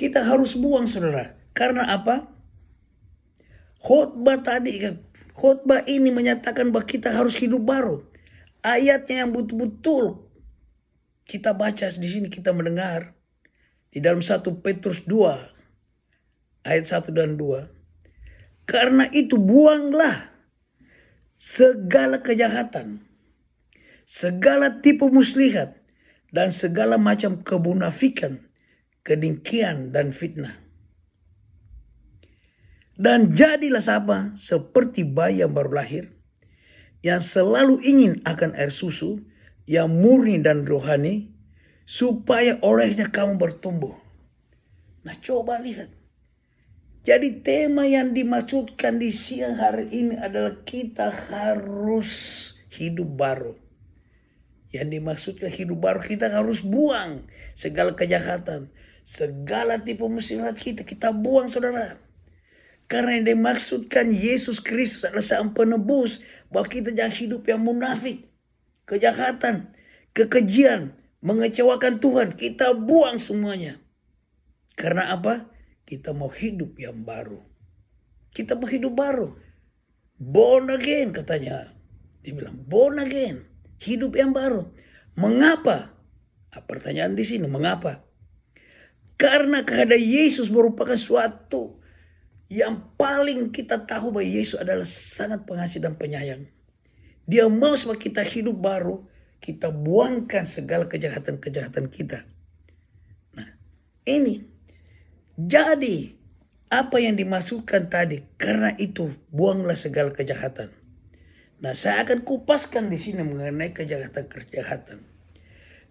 Kita harus buang, saudara. Karena apa? Khotbah ini menyatakan bahwa kita harus hidup baru. Ayatnya yang betul-betul kita baca di sini, kita mendengar di dalam 1 Petrus 2 ayat 1 dan 2. Karena itu buanglah segala kejahatan, segala tipu muslihat, dan segala macam kemunafikan, kedengkian dan fitnah. Dan jadilah seperti bayi yang baru lahir, yang selalu ingin akan air susu yang murni dan rohani, supaya olehnya kamu bertumbuh. Nah, coba lihat. Jadi tema yang dimaksudkan di siang hari ini adalah kita harus hidup baru. Yang dimaksudkan hidup baru, kita harus buang segala kejahatan, segala tipu muslihat kita buang, saudara. Karena yang dimaksudkan Yesus Kristus adalah sang penebus, bahwa kita jangan hidup yang munafik, kejahatan, kekejian, mengecewakan Tuhan. Kita buang semuanya. Karena apa? Kita mau hidup yang baru. Kita mau hidup baru. Born again katanya. Dia bilang born again. Hidup yang baru. Mengapa? Pertanyaan di sini, mengapa? Karena kehadiran Yesus merupakan suatu yang paling kita tahu bahwa Yesus adalah sangat pengasih dan penyayang. Dia mau supaya kita hidup baru, kita buangkan segala kejahatan-kejahatan kita. Nah, ini. Jadi, apa yang dimaksudkan tadi? Karena itu, buanglah segala kejahatan. Nah, saya akan kupaskan di sini mengenai kejahatan-kejahatan.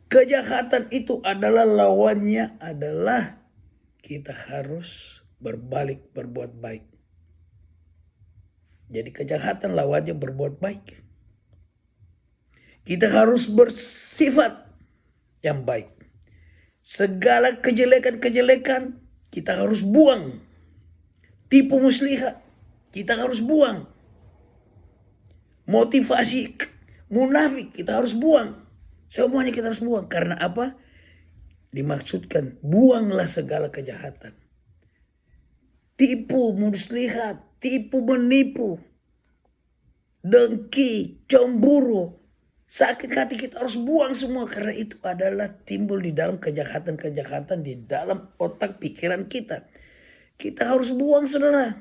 Kejahatan itu adalah lawannya adalah kita harus berbalik berbuat baik. Jadi kejahatan lawannya berbuat baik. Kita harus bersifat yang baik. Segala kejelekan-kejelekan kita harus buang. Tipu muslihat kita harus buang. Motivasi munafik kita harus buang. Semuanya kita harus buang. Karena apa? Dimaksudkan buanglah segala kejahatan. Tipu muslihat, tipu menipu, dengki, cemburu, sakit hati kita harus buang semua. Karena itu adalah timbul di dalam kejahatan-kejahatan di dalam otak pikiran kita. Kita harus buang, saudara.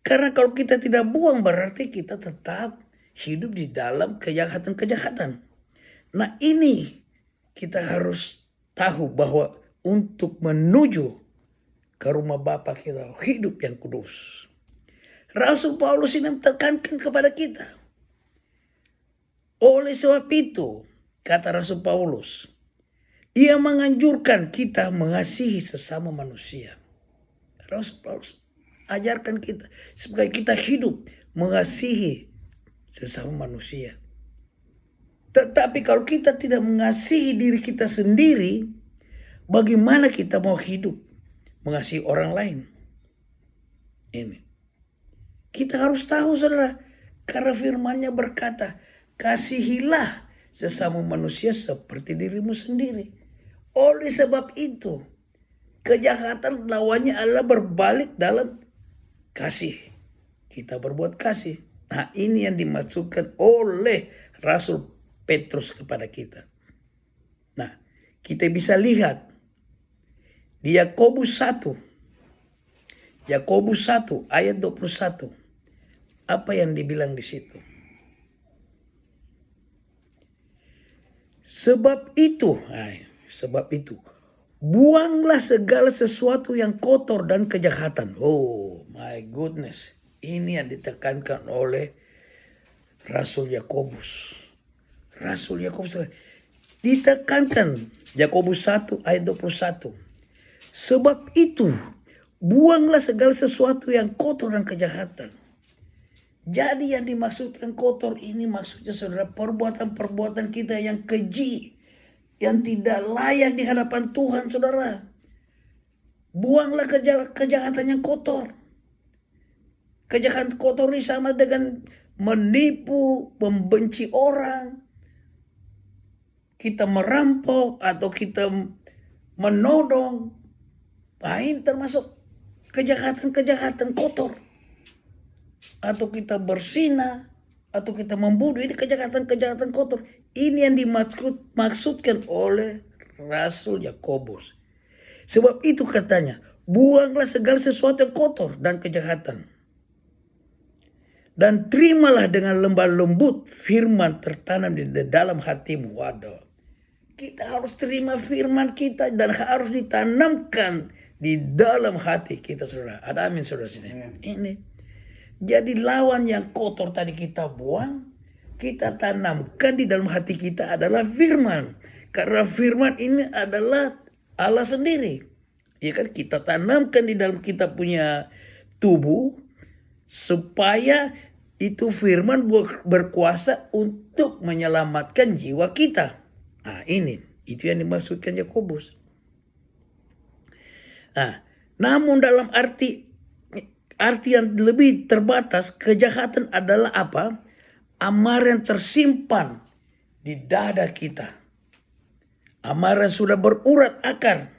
Karena kalau kita tidak buang berarti kita tetap hidup di dalam kejahatan-kejahatan. Nah, ini kita harus tahu bahwa untuk menuju ke rumah Bapa kita hidup yang kudus. Rasul Paulus ini menekankan kepada kita. Oleh sebab itu, kata Rasul Paulus, ia menganjurkan kita mengasihi sesama manusia. Rasul Paulus ajarkan kita supaya kita hidup mengasihi sesama manusia. Tetapi kalau kita tidak mengasihi diri kita sendiri, bagaimana kita mau hidup mengasihi orang lain? Ini. Kita harus tahu, saudara, karena firman-Nya berkata, kasihilah sesama manusia seperti dirimu sendiri. Oleh sebab itu, kejahatan lawannya adalah berbalik dalam kasih. Kita berbuat kasih. Nah, ini yang dimaksudkan oleh Rasul Petrus kepada kita. Nah, kita bisa lihat di Yakobus 1 ayat 21. Apa yang dibilang di situ? Sebab itu, buanglah segala sesuatu yang kotor dan kejahatan. Oh my goodness. Ini yang ditekankan oleh Rasul Yakobus. Rasul Yakobus ditekankan Yakobus 1 ayat 21. Sebab itu, buanglah segala sesuatu yang kotor dan kejahatan. Jadi yang dimaksudkan kotor ini maksudnya, saudara, perbuatan-perbuatan kita yang keji, yang tidak layak di hadapan Tuhan, saudara. Buanglah kejahatan yang kotor. Kejahatan kotor ini sama dengan menipu, membenci orang, kita merampok atau kita menodong, Ini termasuk kejahatan-kejahatan kotor. Atau kita berzina, atau kita membunuh, ini kejahatan-kejahatan kotor. Ini yang dimaksudkan oleh Rasul Yakobus. Sebab itu katanya, buanglah segala sesuatu yang kotor dan kejahatan. Dan terimalah dengan lemah lembut firman tertanam di dalam hatimu. Waduh. Kita harus terima firman kita dan harus ditanamkan di dalam hati kita, saudara. Ada amin, saudara sini. Ini. Jadi lawan yang kotor tadi kita buang, kita tanamkan di dalam hati kita adalah firman. Karena firman ini adalah Allah sendiri. Ya kan, kita tanamkan di dalam kita punya tubuh supaya itu firman berkuasa untuk menyelamatkan jiwa kita. Nah, itu yang dimaksudkan Yakobus. Nah, namun dalam arti yang lebih terbatas, kejahatan adalah apa? Amarah yang tersimpan di dada kita. Amarah sudah berurat akar,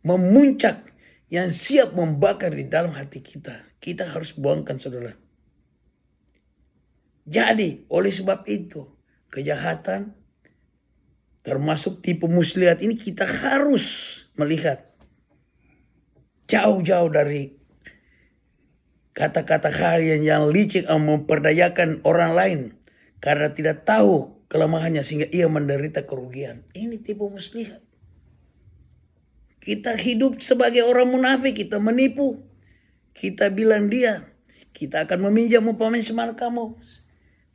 memuncak, yang siap membakar di dalam hati kita. Kita harus buangkan, saudara. Jadi, oleh sebab itu, kejahatan termasuk tipu muslihat ini kita harus melihat jauh-jauh dari kata-kata kalian yang licik yang memperdayakan orang lain karena tidak tahu kelemahannya sehingga ia menderita kerugian. Ini tipu muslihat. Kita hidup sebagai orang munafik, kita menipu. Kita bilang dia, kita akan meminjam umpamanya semangat kamu.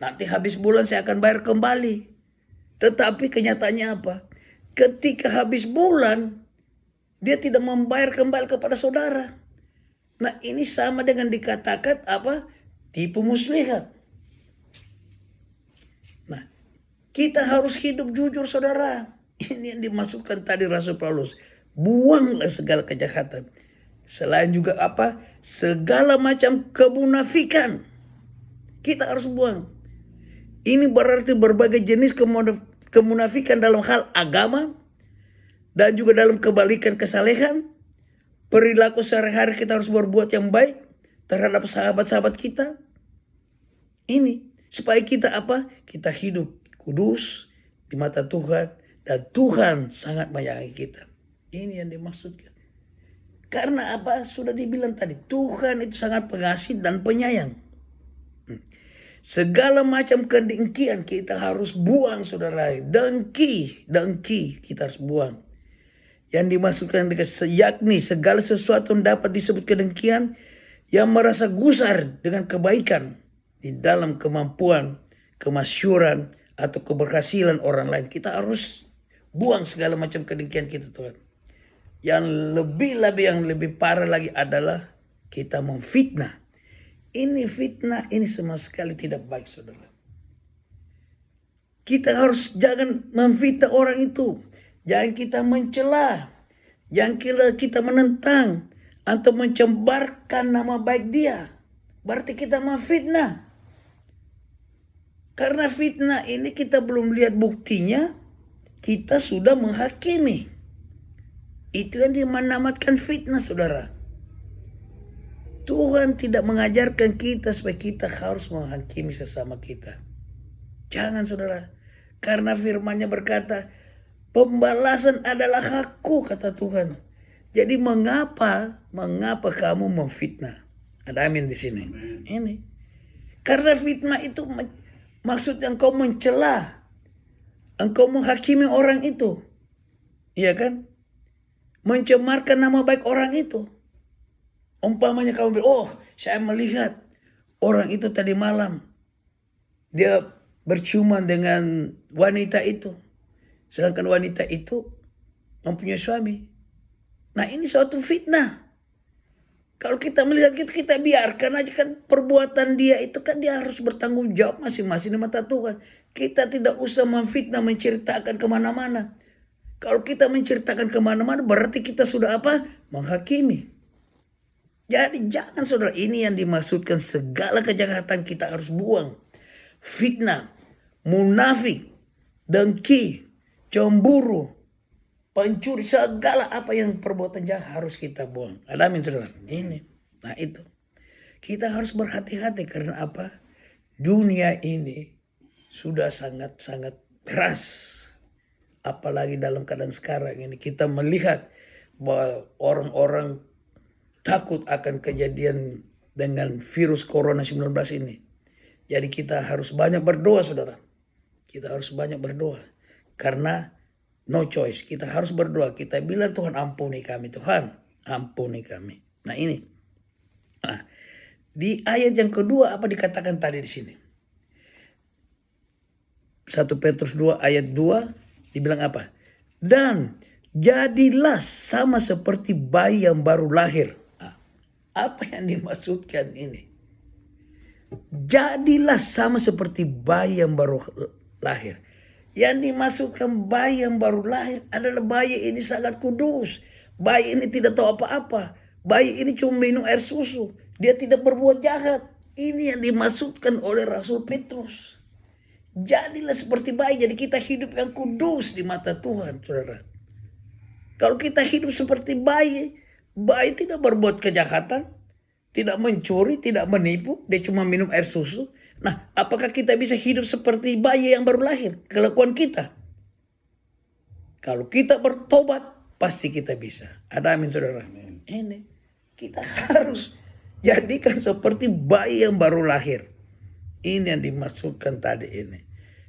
Nanti habis bulan saya akan bayar kembali. Tetapi kenyataannya apa? Ketika habis bulan, dia tidak membayar kembali kepada saudara. Nah, ini sama dengan dikatakan apa? Tipu muslihat. Nah, kita harus hidup jujur, saudara. Ini yang dimaksudkan tadi Rasul Paulus. Buanglah segala kejahatan. Selain juga apa? Segala macam kemunafikan. Kita harus buang. Ini berarti berbagai jenis kemunafikan dalam hal agama dan juga dalam kebalikan kesalehan. Perilaku sehari-hari kita harus berbuat yang baik terhadap sahabat-sahabat kita. Ini supaya kita apa? Kita hidup kudus di mata Tuhan dan Tuhan sangat menyayangi kita. Ini yang dimaksudkan. Karena apa? Sudah dibilang tadi, Tuhan itu sangat pengasih dan penyayang. Segala macam kedengkian kita harus buang, saudara. Dengki kita harus buang. Yang dimaksudkan yakni segala sesuatu yang dapat disebut kedengkian yang merasa gusar dengan kebaikan di dalam kemampuan, kemasyhuran atau keberhasilan orang lain. Kita harus buang segala macam kedengkian kita, Tuhan. Yang lebih parah lagi adalah kita memfitnah. Ini fitnah, ini sama sekali tidak baik, saudara. Kita harus jangan memfitnah orang itu. Jangan kita mencela. Jangan kita menentang atau mencembarkan nama baik dia. Berarti kita memfitnah. Karena fitnah ini kita belum lihat buktinya, kita sudah menghakimi. Itu yang dinamakan fitnah, saudara. Tuhan tidak mengajarkan kita supaya kita harus menghakimi sesama kita. Jangan, saudara. Karena firman-Nya berkata, pembalasan adalah hakku, kata Tuhan. Jadi mengapa kamu memfitnah? Ada amin di sini. Ini. Karena fitnah itu maksudnya engkau mencela. Engkau menghakimi orang itu. Iya kan? Mencemarkan nama baik orang itu. Umpamanya kamu bilang, oh saya melihat orang itu tadi malam. Dia berciuman dengan wanita itu. Sedangkan wanita itu mempunyai suami. Nah, ini suatu fitnah. Kalau kita melihat gitu, kita biarkan aja kan perbuatan dia itu kan dia harus bertanggung jawab masing-masing di mata Tuhan. Kita tidak usah memfitnah, menceritakan kemana-mana. Kalau kita menceritakan kemana-mana berarti kita sudah apa? Menghakimi. Jadi jangan, saudara, ini yang dimaksudkan segala kejahatan kita harus buang. Fitnah, munafik, dengki, cemburu, pencuri, segala apa yang perbuatan jahat harus kita buang. Ada amin saudara? Ini. Nah itu. Kita harus berhati-hati karena apa? Dunia ini sudah sangat-sangat keras. Apalagi dalam keadaan sekarang ini kita melihat bahwa orang-orang takut akan kejadian dengan virus corona 19 ini. Jadi kita harus banyak berdoa saudara. Kita harus banyak berdoa. Karena no choice. Kita harus berdoa. Kita bilang Tuhan ampuni kami. Tuhan ampuni kami. Nah ini. Nah, di ayat yang kedua apa dikatakan tadi di sini? 1 Petrus 2 ayat 2 dibilang apa? Dan jadilah sama seperti bayi yang baru lahir. Nah, apa yang dimaksudkan ini? Jadilah sama seperti bayi yang baru lahir. Yang dimaksudkan bayi yang baru lahir adalah bayi ini sangat kudus. Bayi ini tidak tahu apa-apa. Bayi ini cuma minum air susu. Dia tidak berbuat jahat. Ini yang dimaksudkan oleh Rasul Petrus. Jadilah seperti bayi. Jadi kita hidup yang kudus di mata Tuhan, saudara. Kalau kita hidup seperti bayi, bayi tidak berbuat kejahatan, tidak mencuri, tidak menipu, dia cuma minum air susu. Nah, apakah kita bisa hidup seperti bayi yang baru lahir? Kelakuan kita. Kalau kita bertobat, pasti kita bisa. Ada amin, saudara. Ini kita harus jadikan seperti bayi yang baru lahir. Ini yang dimaksudkan tadi ini.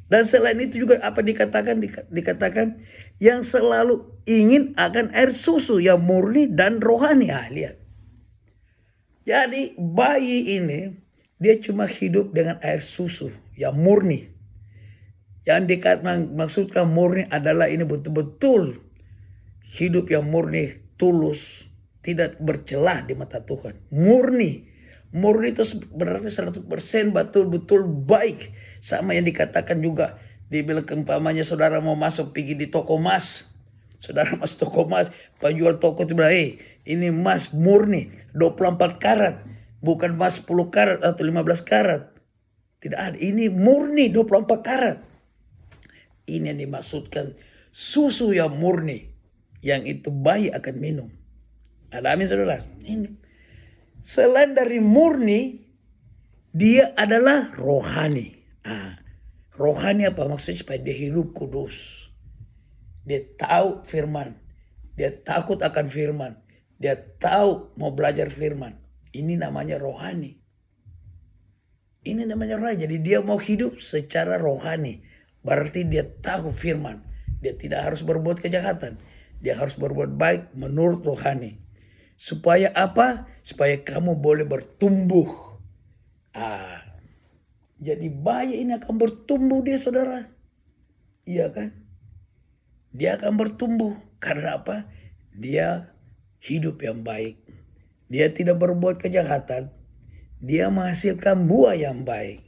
Dan selain itu juga apa dikatakan? Dikatakan yang selalu ingin akan air susu yang murni dan rohani. Ah, lihat. Jadi bayi ini dia cuma hidup dengan air susu yang murni. Yang maksudkan murni adalah ini betul-betul hidup yang murni, tulus, tidak bercelah di mata Tuhan. Murni. Murni itu berarti 100% betul-betul baik. Sama yang dikatakan juga. Dibilang keumpamanya saudara mau masuk pergi di toko emas. Saudara masuk toko emas. Penjual toko itu bilang, ini emas murni 24 karat. Bukan emas 10 karat atau 15 karat. Tidak ada. Ini murni 24 karat. Ini yang dimaksudkan susu yang murni. Yang itu bayi akan minum. Ada amin saudara? Ini. Selain dari murni, dia adalah rohani. Rohani apa maksudnya? Supaya dia hidup kudus. Dia tahu firman. Dia takut akan firman. Dia tahu mau belajar firman. Ini namanya rohani. Ini namanya rohani. Jadi dia mau hidup secara rohani. Berarti dia tahu firman. Dia tidak harus berbuat kejahatan. Dia harus berbuat baik menurut rohani. Supaya apa? Supaya kamu boleh bertumbuh. Jadi bayi ini akan bertumbuh dia saudara. Iya kan? Dia akan bertumbuh. Karena apa? Dia hidup yang baik. Dia tidak berbuat kejahatan. Dia menghasilkan buah yang baik.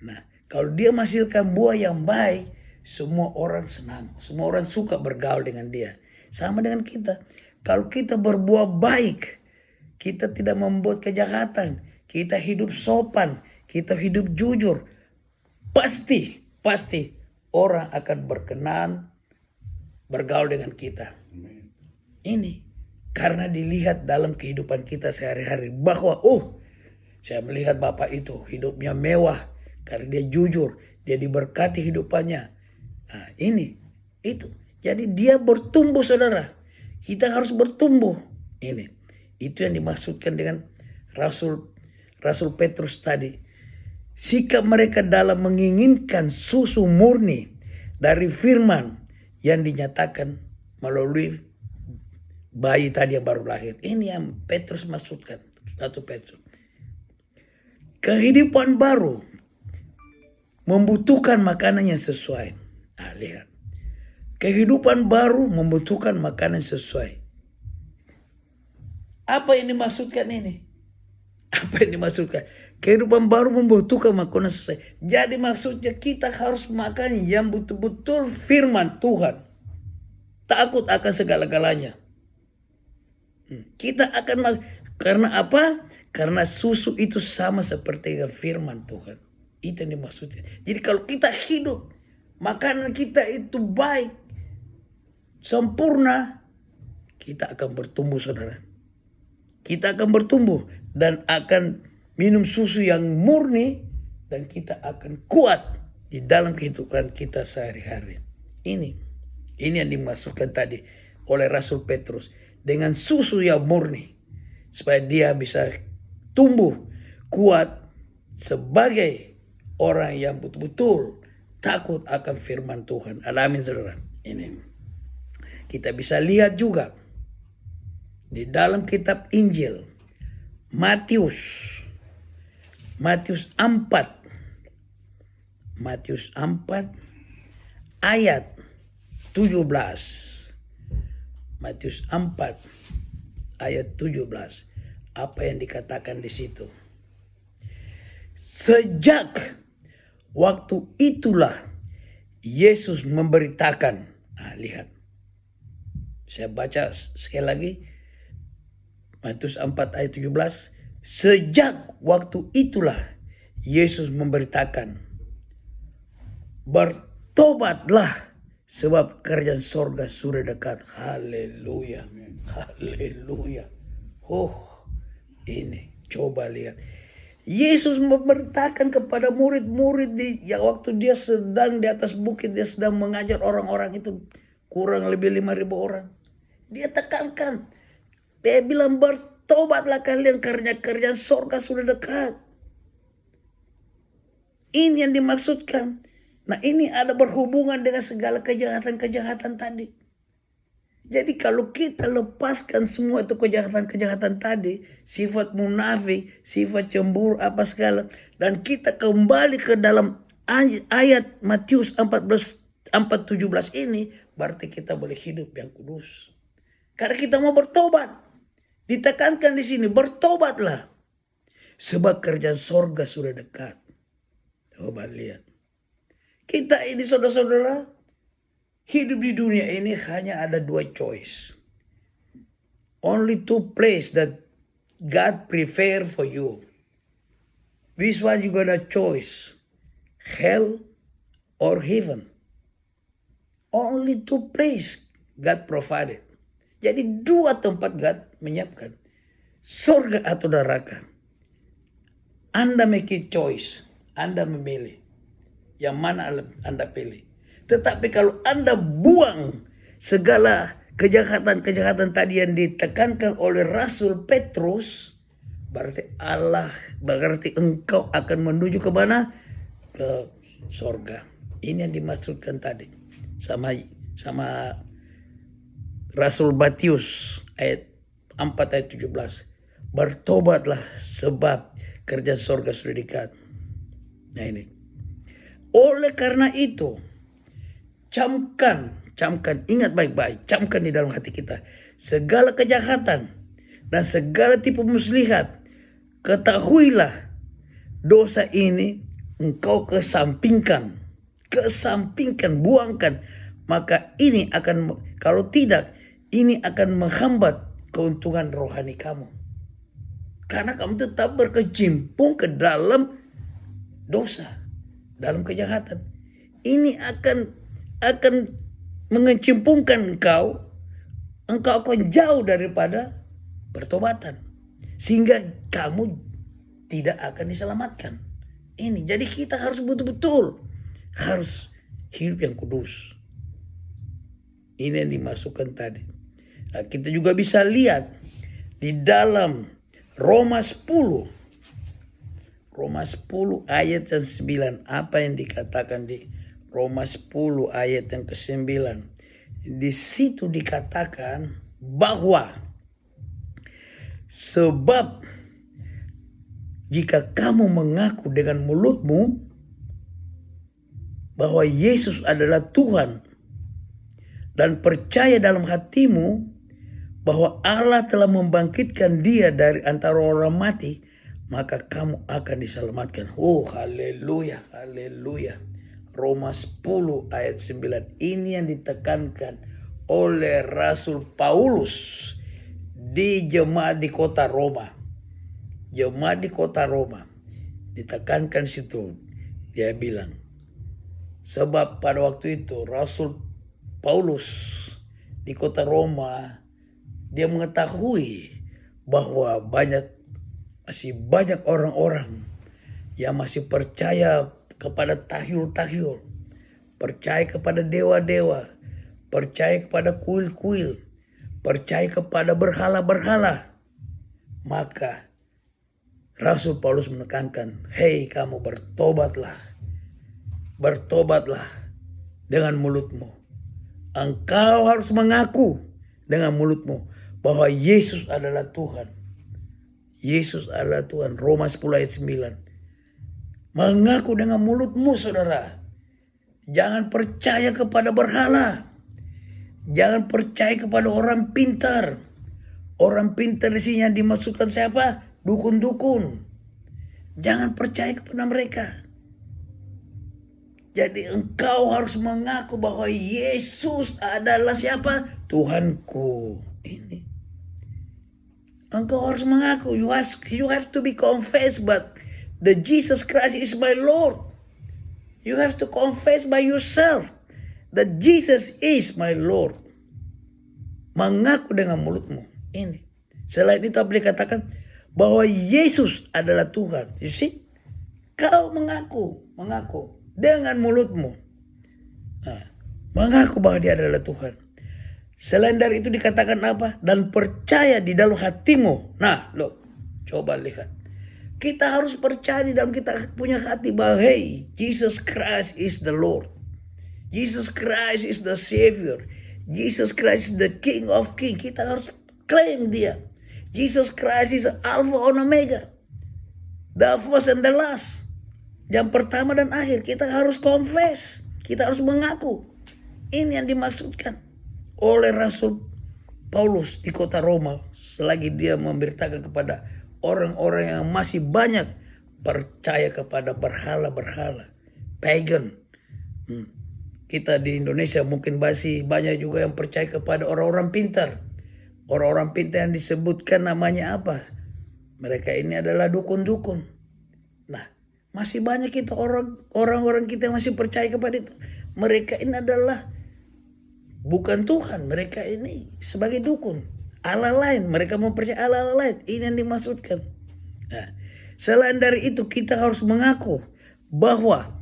Nah, kalau dia menghasilkan buah yang baik, semua orang senang. Semua orang suka bergaul dengan dia. Sama dengan kita. Kalau kita berbuat baik, kita tidak membuat kejahatan. Kita hidup sopan. Kita hidup jujur. Pasti orang akan berkenan bergaul dengan kita. Ini karena dilihat dalam kehidupan kita sehari-hari bahwa saya melihat bapak itu hidupnya mewah karena dia jujur, dia diberkati hidupannya. Nah, itu. Jadi dia bertumbuh saudara. Kita harus bertumbuh. Ini. Itu yang dimaksudkan dengan Rasul Petrus tadi. Sikap mereka dalam menginginkan susu murni dari firman yang dinyatakan melalui bayi tadi yang baru lahir. Ini yang Petrus maksudkan. Ratu Petrus. Kehidupan baru membutuhkan makanan yang sesuai. Nah, lihat. Kehidupan baru membutuhkan makanan sesuai. Apa yang dimaksudkan ini? Apa yang dimaksudkan? Kehidupan baru membutuhkan makanan sesuai. Jadi maksudnya kita harus makan yang betul-betul firman Tuhan. Takut akan segala-galanya. Kita akan karena apa? Karena susu itu sama seperti firman Tuhan. Itu yang dimaksudnya. Jadi kalau kita hidup, makanan kita itu baik. sempurna, kita akan bertumbuh, saudara. Kita akan bertumbuh dan akan minum susu yang murni, dan kita akan kuat di dalam kehidupan kita sehari-hari. Ini yang dimaksudkan tadi oleh Rasul Petrus dengan susu yang murni, supaya dia bisa tumbuh kuat sebagai orang yang betul-betul takut akan firman Tuhan. Amin, saudara. Ini kita bisa lihat juga di dalam kitab Injil Matius 4 ayat 17. Matius 4 ayat 17. Apa yang dikatakan di situ? Sejak waktu itulah Yesus memberitakan. Lihat. Saya baca sekali lagi. Matius 4 ayat 17. Sejak waktu itulah Yesus memberitakan, bertobatlah sebab kerajaan sorga sudah dekat. Haleluya. Haleluya. Ini coba lihat. Yesus memberitakan kepada murid-murid waktu dia sedang di atas bukit, dia sedang mengajar orang-orang itu, kurang lebih 5.000 orang. Dia tekankan, dia bilang, bertobatlah kalian karena kerajaan sorga sudah dekat. Ini yang dimaksudkan. Nah, ini ada berhubungan dengan segala kejahatan-kejahatan tadi. Jadi kalau kita lepaskan semua itu kejahatan-kejahatan tadi, sifat munafik, sifat cemburu, apa segala, dan kita kembali ke dalam ayat Matius 4:17 ini, berarti kita boleh hidup yang kudus. Karena kita mau bertobat. Ditekankan di sini, bertobatlah sebab kerajaan sorga sudah dekat. Coba lihat. Kita ini, saudara-saudara, hidup di dunia ini hanya ada 2 choice. Only 2 place that God prepare for you. Which one you gonna choice? Hell or heaven? Only 2 place God provided. Jadi 2 tempat God menyiapkan. Surga atau neraka. Anda make choice. Anda memilih. Yang mana Anda pilih. Tetapi kalau Anda buang segala kejahatan-kejahatan tadi yang ditekankan oleh Rasul Petrus, berarti engkau akan menuju ke mana? Ke sorga. Ini yang dimaksudkan tadi sama Rasul Matius 4 ayat 17. Bertobatlah sebab kerajaan sorga sudah dekat. Nah ini. Oleh karena itu, camkan, ingat baik-baik, camkan di dalam hati kita. Segala kejahatan dan segala tipu muslihat, ketahuilah dosa ini engkau kesampingkan, buangkan. Maka ini akan, kalau tidak, ini akan menghambat keuntungan rohani kamu. Karena kamu tetap berkecimpung ke dalam dosa, dalam kejahatan. Ini akan mengecimpungkan engkau akan jauh daripada pertobatan. Sehingga kamu tidak akan diselamatkan. Ini, jadi kita harus betul-betul harus hidup yang kudus. Ini yang dimasukkan tadi. Nah, kita juga bisa lihat di dalam Roma 10 ayat yang 9. Apa yang dikatakan di Roma 10 ayat yang ke-9. Di situ dikatakan bahwa sebab jika kamu mengaku dengan mulutmu bahwa Yesus adalah Tuhan dan percaya dalam hatimu bahwa Allah telah membangkitkan dia dari antara orang mati, maka kamu akan diselamatkan. Haleluya, haleluya. Roma 10 ayat 9. Ini yang ditekankan oleh Rasul Paulus di jemaat di kota Roma. Jemaat di kota Roma. Ditekankan situ. Dia bilang, sebab pada waktu itu Rasul Paulus di kota Roma, dia mengetahui bahwa masih banyak orang-orang yang masih percaya kepada tahyul-tahyul, percaya kepada dewa-dewa, percaya kepada kuil-kuil, percaya kepada berhala-berhala. Maka Rasul Paulus menekankan, hei kamu bertobatlah dengan mulutmu. Engkau harus mengaku dengan mulutmu bahwa Yesus adalah Tuhan. Yesus adalah Tuhan. Roma 10 ayat 9. Mengaku dengan mulutmu, saudara. Jangan percaya kepada berhala. Jangan percaya kepada orang pintar. Orang pintar di sini yang dimaksudkan siapa? Dukun-dukun. Jangan percaya kepada mereka. Jadi engkau harus mengaku bahwa Yesus adalah siapa? Tuhanku. Ini. Engkau harus mengaku. You have to be confessed, but the Jesus Christ is my Lord. You have to confess by yourself that Jesus is my Lord. Mengaku dengan mulutmu. Ini. Selain itu boleh katakan bahwa Yesus adalah Tuhan. You see? Kau mengaku dengan mulutmu. Mengaku bahwa dia adalah Tuhan. Selain dari itu dikatakan apa? Dan percaya di dalam hatimu. Nah, loh, coba lihat. Kita harus percaya di dalam kita punya hati bahwa hey, Jesus Christ is the Lord. Jesus Christ is the Savior. Jesus Christ is the King of Kings. Kita harus claim dia. Jesus Christ is Alpha and Omega. The first and the last. Yang pertama dan akhir. Kita harus confess. Kita harus mengaku. Ini yang dimaksudkan oleh Rasul Paulus di kota Roma. Selagi dia memberitakan kepada orang-orang yang masih banyak percaya kepada berhala-berhala. Pagan. Kita di Indonesia mungkin masih banyak juga yang percaya kepada orang-orang pintar. Orang-orang pintar yang disebutkan namanya apa? Mereka ini adalah dukun-dukun. Nah, masih banyak kita orang-orang kita yang masih percaya kepada itu. Mereka ini adalah bukan Tuhan. Mereka ini sebagai dukun. Allah lain. Mereka mempercayai Allah lain. Ini yang dimaksudkan. Nah, selain dari itu kita harus mengaku bahwa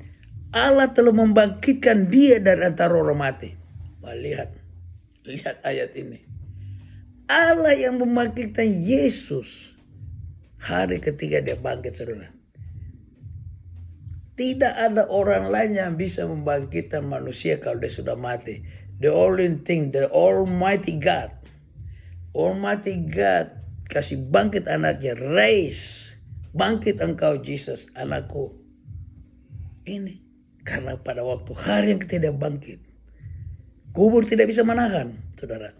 Allah telah membangkitkan dia dari antara orang mati. Wah, lihat ayat ini. Allah yang membangkitkan Yesus hari ketiga dia bangkit, saudara. Tidak ada orang lain yang bisa membangkitkan manusia kalau dia sudah mati. The only thing, the Almighty God kasih bangkit anaknya, raise, bangkit engkau Jesus, anakku. Ini karena pada waktu hari yang ketiga bangkit, kubur tidak bisa menahan, saudara.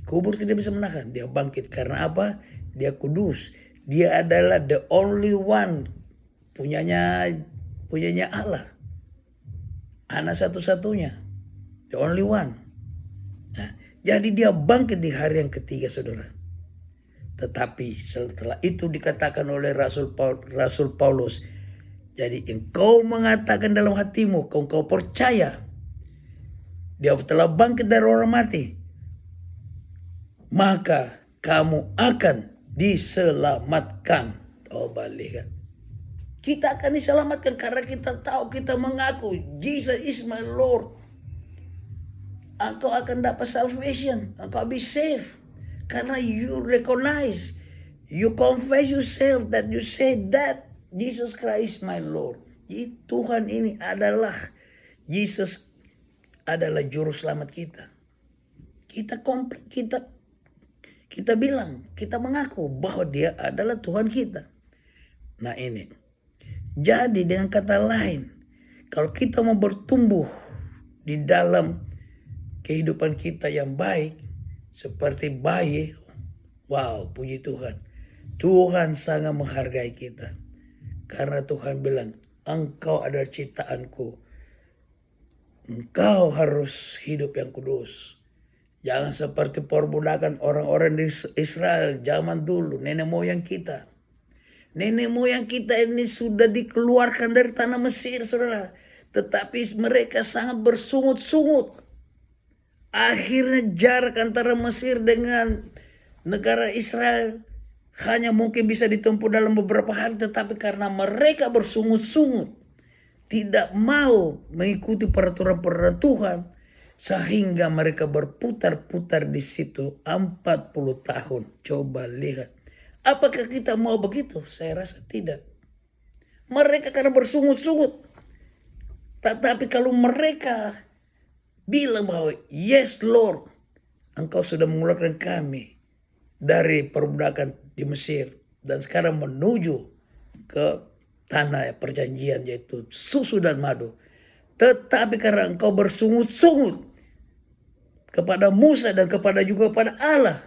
Kubur tidak bisa menahan, dia bangkit. Karena apa? Dia kudus. Dia adalah the only one, punyanya Allah. Anak satu-satunya. The only one. Nah, jadi dia bangkit di hari yang ketiga, saudara. Tetapi setelah itu dikatakan oleh Rasul Paulus, jadi engkau mengatakan dalam hatimu, engkau percaya dia telah bangkit dari orang mati, maka kamu akan diselamatkan. Coba lihat. Kita akan diselamatkan karena kita tahu, kita mengaku Jesus is my Lord. Engkau akan dapat salvation. Engkau be saved. Karena you recognize, you confess yourself that you say that Jesus Christ my Lord. Jadi Tuhan ini adalah, Jesus adalah juru selamat kita. Kita bilang, kita mengaku bahwa dia adalah Tuhan kita. Nah ini. Jadi dengan kata lain, kalau kita mau bertumbuh di dalam kehidupan kita yang baik, seperti bayi, wow, puji Tuhan. Tuhan sangat menghargai kita. Karena Tuhan bilang, engkau adalah ciptaanku. Engkau harus hidup yang kudus. Jangan seperti perbudakan orang-orang di Israel zaman dulu, nenek moyang kita. Nenek moyang kita ini sudah dikeluarkan dari tanah Mesir, saudara. Tetapi mereka sangat bersungut-sungut. Akhirnya jarak antara Mesir dengan negara Israel hanya mungkin bisa ditempuh dalam beberapa hari, tetapi karena mereka bersungut-sungut, tidak mau mengikuti peraturan-peraturan Tuhan, sehingga mereka berputar-putar di situ 40 tahun. Coba lihat. Apakah kita mau begitu? Saya rasa tidak. Mereka karena bersungut-sungut. Tetapi kalau mereka bilang bahwa yes Lord, Engkau sudah mengeluarkan kami dari perbudakan di Mesir dan sekarang menuju ke tanah perjanjian, yaitu susu dan madu. Tetapi karena engkau bersungut-sungut kepada Musa dan juga kepada Allah,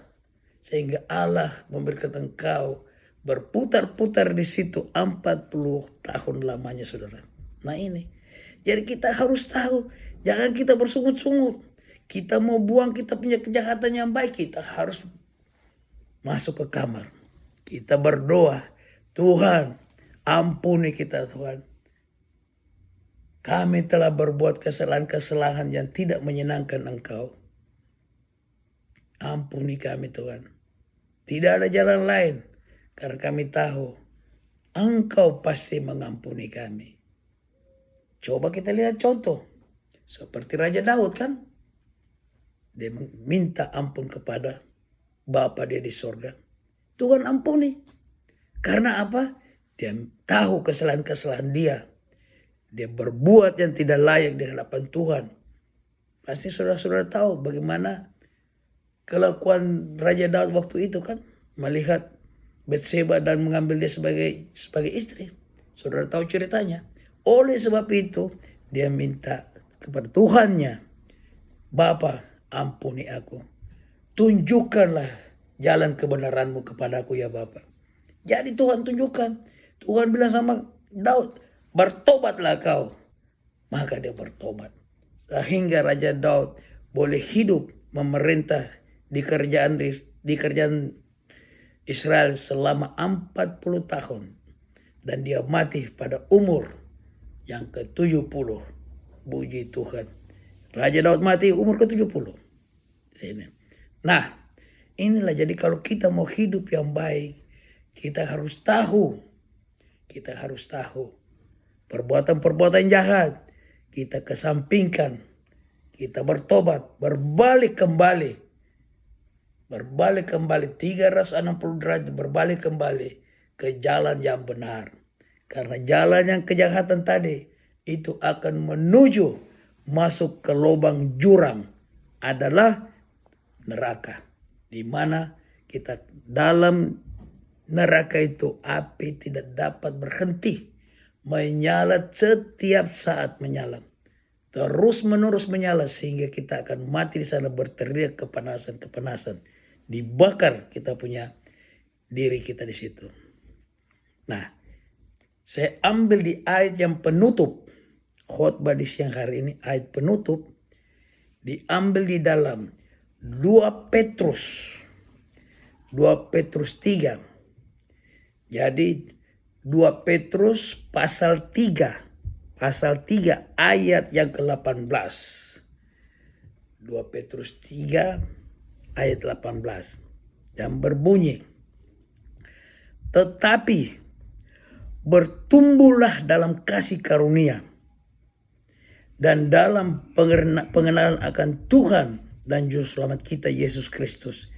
sehingga Allah memberikan engkau berputar-putar di situ 40 tahun lamanya, saudara. Nah ini, jadi kita harus tahu, jangan kita bersungut-sungut. Kita mau buang kita punya kejahatan yang baik, kita harus masuk ke kamar. Kita berdoa, Tuhan ampuni kita Tuhan. Kami telah berbuat kesalahan-kesalahan yang tidak menyenangkan Engkau. Ampuni kami Tuhan. Tidak ada jalan lain. Karena kami tahu Engkau pasti mengampuni kami. Coba kita lihat contoh. Seperti Raja Daud kan. Dia minta ampun kepada Bapa dia di sorga. Tuhan ampuni. Karena apa? Dia tahu kesalahan-kesalahan dia. Dia berbuat yang tidak layak di hadapan Tuhan. Pasti saudara-saudara tahu bagaimana kelakuan Raja Daud waktu itu kan. Melihat Batseba dan mengambil dia sebagai istri. Saudara tahu ceritanya. Oleh sebab itu dia minta kepada Tuhannya, Bapa ampuni aku. Tunjukkanlah jalan kebenaranmu kepadaku ya Bapa. Jadi Tuhan tunjukkan. Tuhan bilang sama Daud, bertobatlah kau. Maka dia bertobat. Sehingga Raja Daud boleh hidup memerintah di kerajaan Israel selama 40 tahun. Dan dia mati pada umur yang ke-70. Puji Tuhan. Raja Daud mati umur ke-70. Nah, inilah jadi kalau kita mau hidup yang baik, kita harus tahu. Kita harus tahu. Perbuatan-perbuatan jahat kita kesampingkan. Kita bertobat, berbalik kembali. Berbalik kembali 360 derajat, berbalik kembali ke jalan yang benar. Karena jalan yang kejahatan tadi itu akan menuju masuk ke lubang jurang adalah neraka. Di mana kita dalam neraka itu api tidak dapat berhenti. Menyala setiap saat menyala. Terus menerus menyala sehingga kita akan mati di sana berteriak kepanasan. Dibakar kita punya diri kita di situ. Nah, saya ambil di ayat yang penutup khotbah di siang hari ini, ayat penutup diambil di dalam 2 Petrus 3. Jadi 2 Petrus pasal 3 ayat yang ke-18. 2 Petrus 3 ayat 18 yang berbunyi, tetapi bertumbuhlah dalam kasih karunia dan dalam pengenalan akan Tuhan dan Juru Selamat kita Yesus Kristus.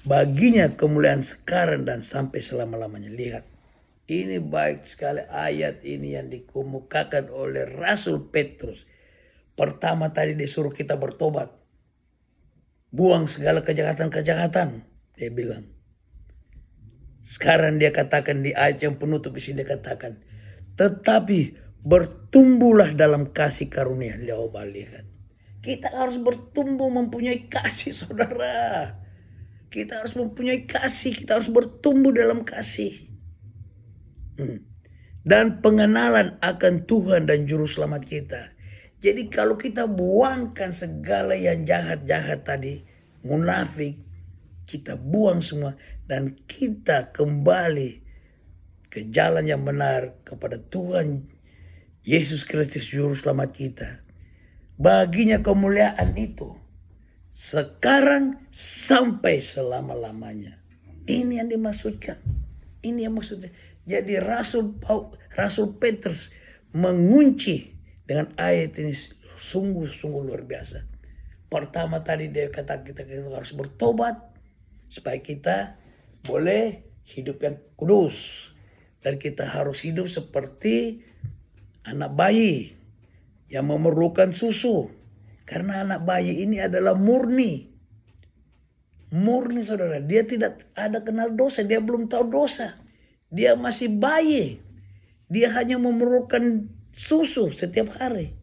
Baginya kemuliaan sekarang dan sampai selama-lamanya. Lihat, ini baik sekali ayat ini yang dikemukakan oleh Rasul Petrus. Pertama tadi disuruh kita bertobat. Buang segala kejahatan-kejahatan, dia bilang. Sekarang dia katakan di ayat yang penutup di sini dia katakan, tetapi bertumbuhlah dalam kasih karunia. Lihat. Kita harus bertumbuh mempunyai kasih, saudara. Kita harus mempunyai kasih, kita harus bertumbuh dalam kasih. Dan pengenalan akan Tuhan dan Juru Selamat kita. Jadi kalau kita buangkan segala yang jahat-jahat tadi, munafik, kita buang semua dan kita kembali ke jalan yang benar kepada Tuhan Yesus Kristus Juru Selamat kita. Baginya kemuliaan itu sekarang sampai selama-lamanya. Ini yang dimaksudkan. Ini yang maksudnya. Jadi Rasul Petrus mengunci dengan ayat ini sungguh-sungguh luar biasa. Pertama tadi dia kata kita harus bertobat supaya kita boleh hidup yang kudus. Dan kita harus hidup seperti anak bayi yang memerlukan susu. Karena anak bayi ini adalah murni. Murni saudara, dia tidak ada kenal dosa, dia belum tahu dosa. Dia masih bayi. Dia hanya memerlukan susu setiap hari.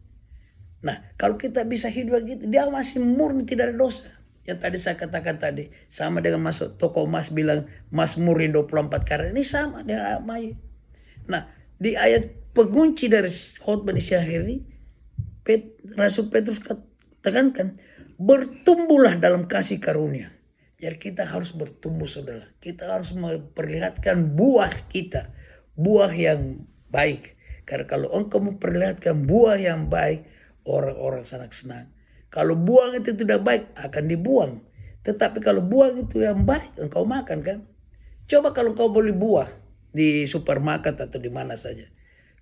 Nah, kalau kita bisa hidup gitu, dia masih murni, tidak ada dosa. Yang tadi saya katakan tadi, sama dengan masuk toko emas bilang Mazmurin 24 karya. Ini sama dengan bayi. Nah, di ayat pengunci dari khotbah di siang hari ini, Rasul Petrus tekankan, bertumbuhlah dalam kasih karunia. Jadi kita harus bertumbuh saudara. Kita harus memperlihatkan buah kita. Buah yang baik. Karena kalau engkau memperlihatkan buah yang baik, orang-orang sangat senang. Kalau buah itu tidak baik, akan dibuang. Tetapi kalau buah itu yang baik, engkau makan kan. Coba kalau engkau beli buah di supermarket atau di mana saja.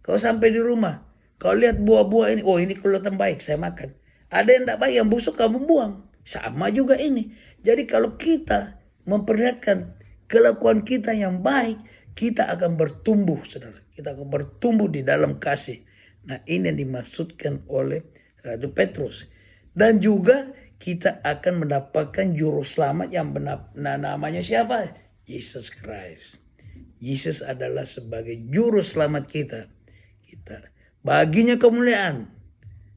Kau sampai di rumah, kau lihat buah-buah ini, oh ini kelihatan baik, saya makan. Ada yang tidak baik, yang busuk kamu buang. Sama juga ini. Jadi kalau kita memperlihatkan kelakuan kita yang baik, kita akan bertumbuh, saudara. Kita akan bertumbuh di dalam kasih. Nah, ini yang dimaksudkan oleh Rasul Petrus. Dan juga kita akan mendapatkan juru selamat yang benar. Nah, namanya siapa? Yesus Christ. Yesus adalah sebagai juru selamat kita. Baginya kemuliaan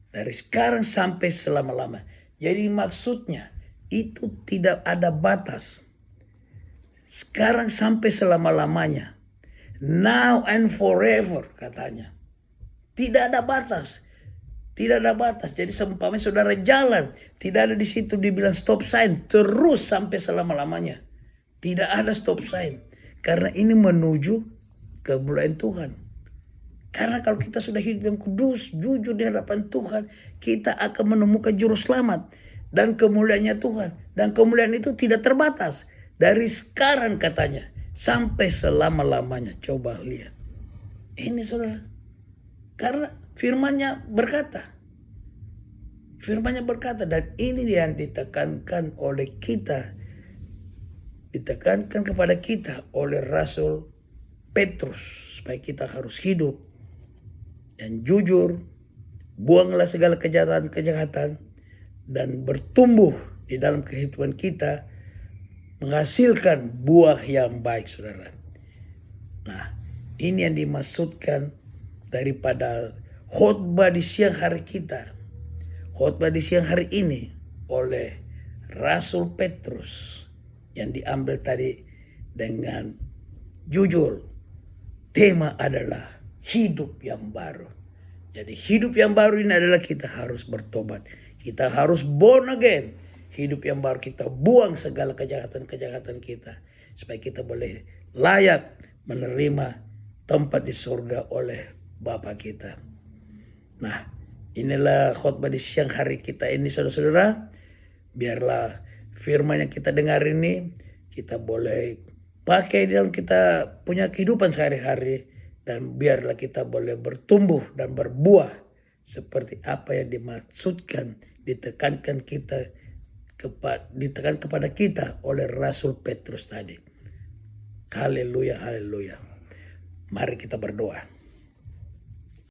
dari sekarang sampai selama-lama. Jadi maksudnya itu tidak ada batas. Sekarang sampai selama-lamanya. Now and forever katanya. Tidak ada batas. Tidak ada batas. Jadi seumpamanya saudara jalan, tidak ada di situ dibilang stop sign, terus sampai selama-lamanya. Tidak ada stop sign. Karena ini menuju kemuliaan Tuhan. Karena kalau kita sudah hidup yang kudus, jujur di hadapan Tuhan, kita akan menemukan juru selamat dan kemuliaannya Tuhan. Dan kemuliaan itu tidak terbatas. Dari sekarang katanya, sampai selama-lamanya. Coba lihat. Ini saudara. Karena firman-Nya berkata. Firman-Nya berkata, dan ini yang ditekankan oleh kita. Ditekankan kepada kita oleh Rasul Petrus. Supaya kita harus hidup dan jujur, buanglah segala kejahatan dan bertumbuh di dalam kehidupan kita, menghasilkan buah yang baik, saudara. Nah, ini yang dimaksudkan daripada khotbah di siang hari kita. Khotbah di siang hari ini oleh Rasul Petrus yang diambil tadi dengan jujur. Tema adalah hidup yang baru. Jadi hidup yang baru ini adalah kita harus bertobat. Kita harus born again. Hidup yang baru, kita buang segala kejahatan-kejahatan kita. Supaya kita boleh layak menerima tempat di surga oleh Bapa kita. Nah, inilah khotbah di siang hari kita ini saudara-saudara. Biarlah firman yang kita dengar ini kita boleh pakai dalam kita punya kehidupan sehari-hari. Dan biarlah kita boleh bertumbuh dan berbuah seperti apa yang dimaksudkan, ditekankan kepada kita oleh Rasul Petrus tadi. Haleluya, haleluya. Mari kita berdoa.